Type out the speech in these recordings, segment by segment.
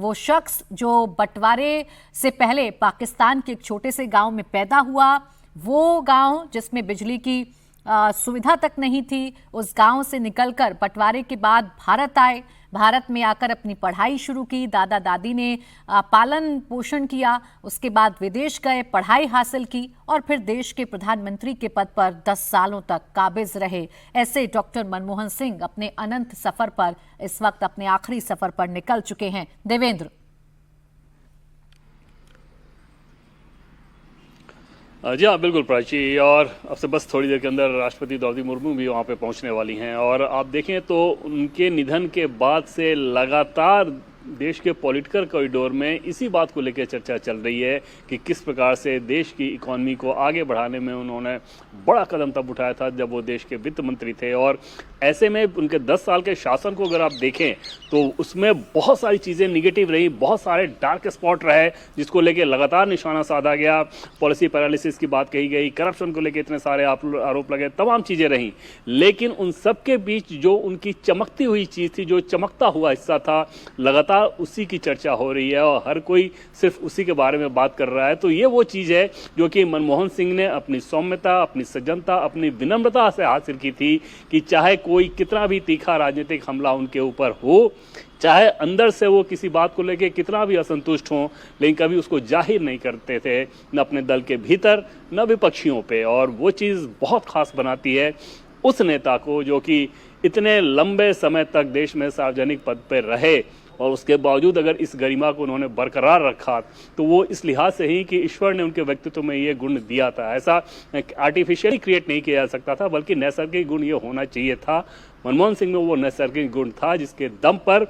वो शख्स जो बंटवारे से पहले पाकिस्तान के एक छोटे से गांव में पैदा हुआ, वो गांव जिसमें बिजली की सुविधा तक नहीं थी, उस गांव से निकलकर बंटवारे के बाद भारत आए। भारत में आकर अपनी पढ़ाई शुरू की, दादा दादी ने पालन पोषण किया, उसके बाद विदेश गए, पढ़ाई हासिल की और फिर देश के प्रधानमंत्री के पद पर 10 सालों तक काबिज रहे। ऐसे डॉक्टर मनमोहन सिंह अपने अनंत सफर पर इस वक्त अपने आखिरी सफर पर निकल चुके हैं। देवेंद्र। जी हाँ, बिल्कुल प्राची, और अब से बस थोड़ी देर के अंदर राष्ट्रपति द्रौपदी मुर्मू भी वहाँ पे पहुँचने वाली हैं। और आप देखें तो उनके निधन के बाद से लगातार देश के पॉलिटिकल कॉरिडोर में इसी बात को लेकर चर्चा चल रही है कि किस प्रकार से देश की इकोनॉमी को आगे बढ़ाने में उन्होंने बड़ा कदम तब उठाया था जब वो देश के वित्त मंत्री थे। और ऐसे में उनके 10 साल के शासन को अगर आप देखें तो उसमें बहुत सारी चीज़ें निगेटिव रही, बहुत सारे डार्क स्पॉट रहे जिसको लेकर लगातार निशाना साधा गया। पॉलिसी पैरालिसिस की बात कही गई, करप्शन को लेकर इतने सारे आरोप लगे, तमाम चीज़ें रहीं। लेकिन उन सब के बीच जो उनकी चमकती हुई चीज़ थी, जो चमकता हुआ हिस्सा था, लगातार उसी की चर्चा हो रही है और हर कोई सिर्फ उसी के बारे में बात कर रहा है। तो ये वो चीज़ है जो कि मनमोहन सिंह ने अपनी सौम्यता, अपनी सज्जनता, अपनी विनम्रता से हासिल की थी कि चाहे कोई कितना भी तीखा राजनीतिक हमला उनके ऊपर हो, चाहे अंदर से वो किसी बात को लेके कितना भी असंतुष्ट हों, लेकिन कभी उसको जाहिर नहीं करते थे, न अपने दल के भीतर न विपक्षियों पे। और वो चीज़ बहुत खास बनाती है उस नेता को जो कि इतने लंबे समय तक देश में सार्वजनिक पद पर रहे और उसके बावजूद अगर इस गरिमा को उन्होंने बरकरार रखा तो वो इस लिहाज से ही कि ईश्वर ने उनके व्यक्तित्व में ये गुण दिया था। ऐसा आर्टिफिशियली क्रिएट नहीं किया जा सकता था, बल्कि नैसर्गिक गुण ये होना चाहिए था। मनमोहन सिंह में वो नैसर्गिक गुण था जिसके दम पर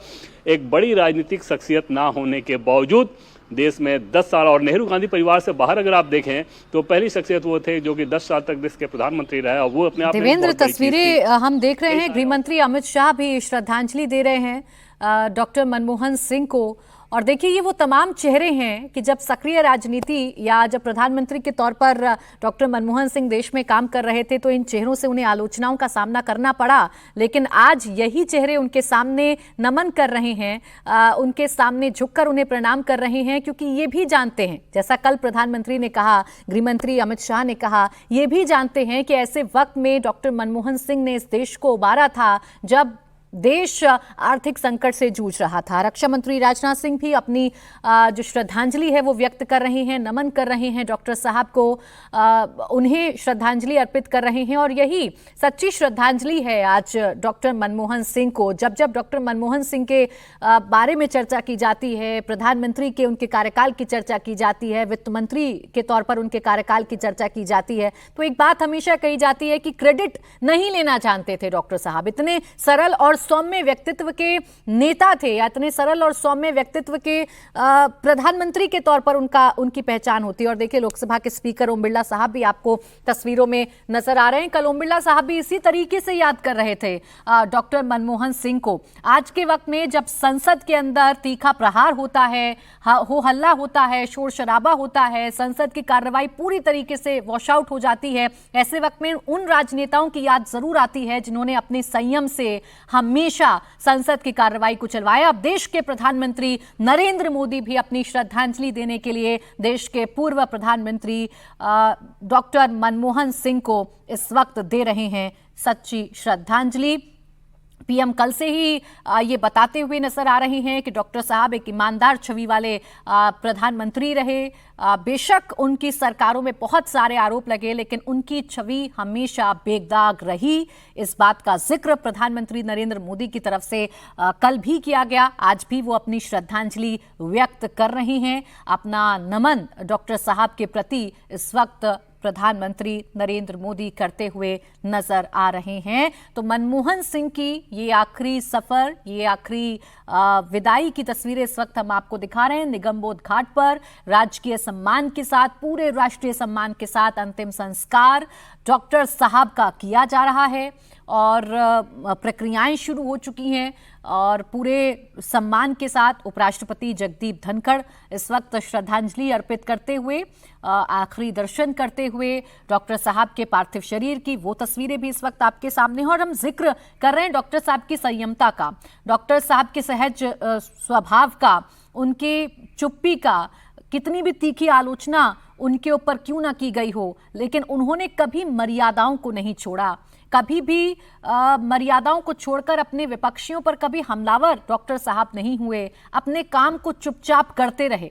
एक बड़ी राजनीतिक शख्सियत ना होने के बावजूद देश में 10 साल, और नेहरू गांधी परिवार से बाहर अगर आप देखें तो पहली शख्सियत वो थे जो कि 10 साल तक देश के प्रधानमंत्री रहे। और वो अपने आप में देवेंद्र, तस्वीरें हम देख रहे हैं, गृह मंत्री अमित शाह भी श्रद्धांजलि दे रहे हैं डॉक्टर मनमोहन सिंह को। और देखिए, ये वो तमाम चेहरे हैं कि जब सक्रिय राजनीति या जब प्रधानमंत्री के तौर पर डॉक्टर मनमोहन सिंह देश में काम कर रहे थे तो इन चेहरों से उन्हें आलोचनाओं का सामना करना पड़ा। लेकिन आज यही चेहरे उनके सामने नमन कर रहे हैं, उनके सामने झुककर उन्हें प्रणाम कर रहे हैं, क्योंकि ये भी जानते हैं, जैसा कल प्रधानमंत्री ने कहा, गृहमंत्री अमित शाह ने कहा, ये भी जानते हैं कि ऐसे वक्त में डॉक्टर मनमोहन सिंह ने इस देश को उबारा था जब देश आर्थिक संकट से जूझ रहा था। रक्षा मंत्री राजनाथ सिंह भी अपनी जो श्रद्धांजलि है वो व्यक्त कर रहे हैं, नमन कर रहे हैं डॉक्टर साहब को, उन्हें श्रद्धांजलि अर्पित कर रहे हैं। और यही सच्ची श्रद्धांजलि है आज डॉक्टर मनमोहन सिंह को। जब जब डॉक्टर मनमोहन सिंह के बारे में चर्चा की जाती है, प्रधानमंत्री के उनके कार्यकाल की चर्चा की जाती है, वित्त मंत्री के तौर पर उनके कार्यकाल की चर्चा की जाती है, तो एक बात हमेशा कही जाती है कि क्रेडिट नहीं लेना जानते थे डॉक्टर साहब। इतने सरल और सौम्य व्यक्तित्व के नेता थे, या इतने सरल और सौम्य व्यक्तित्व के प्रधानमंत्री के तौर पर उनकी पहचान होती है। और देखिए, लोकसभा के स्पीकर ओम बिरला साहब भी आपको तस्वीरों में नजर आ रहे हैं। कल ओम बिरला साहब भी इसी तरीके से याद कर रहे थे डॉक्टर मनमोहन सिंह को। आज के वक्त में जब संसद के अंदर तीखा प्रहार होता है, हो हल्ला होता है, शोर शराबा होता है, संसद की कार्रवाई पूरी तरीके से वॉश आउट हो जाती है, ऐसे वक्त में उन राजनेताओं की याद जरूर आती है जिन्होंने अपने संयम से हमेशा संसद की कार्रवाई को चलवाया। अब देश के प्रधानमंत्री नरेंद्र मोदी भी अपनी श्रद्धांजलि देने के लिए देश के पूर्व प्रधानमंत्री डॉक्टर मनमोहन सिंह को इस वक्त दे रहे हैं सच्ची श्रद्धांजलि। पीएम कल से ही ये बताते हुए नजर आ रहे हैं कि डॉक्टर साहब एक ईमानदार छवि वाले प्रधानमंत्री रहे। बेशक उनकी सरकारों में बहुत सारे आरोप लगे, लेकिन उनकी छवि हमेशा बेदाग रही। इस बात का जिक्र प्रधानमंत्री नरेंद्र मोदी की तरफ से कल भी किया गया। आज भी वो अपनी श्रद्धांजलि व्यक्त कर रहे हैं, अपना नमन डॉक्टर साहब के प्रति इस वक्त प्रधानमंत्री नरेंद्र मोदी करते हुए नजर आ रहे हैं। तो मनमोहन सिंह की ये आखिरी सफर, ये आखिरी विदाई की तस्वीरें इस वक्त हम आपको दिखा रहे हैं। निगमबोध घाट पर राजकीय सम्मान के साथ, पूरे राष्ट्रीय सम्मान के साथ अंतिम संस्कार डॉक्टर साहब का किया जा रहा है और प्रक्रियाएं शुरू हो चुकी हैं। और पूरे सम्मान के साथ उपराष्ट्रपति जगदीप धनखड़ इस वक्त श्रद्धांजलि अर्पित करते हुए, आखिरी दर्शन करते हुए डॉक्टर साहब के पार्थिव शरीर की, वो तस्वीरें भी इस वक्त आपके सामने हैं। और हम जिक्र कर रहे हैं डॉक्टर साहब की संयमता का, डॉक्टर साहब के सहज स्वभाव का, उनके चुप्पी का, कितनी भी तीखी आलोचना उनके ऊपर क्यों ना की गई हो, लेकिन उन्होंने कभी मर्यादाओं को नहीं छोड़ा, कभी भी मर्यादाओं को छोड़कर अपने विपक्षियों पर कभी हमलावर डॉक्टर साहब नहीं हुए, अपने काम को चुपचाप करते रहे।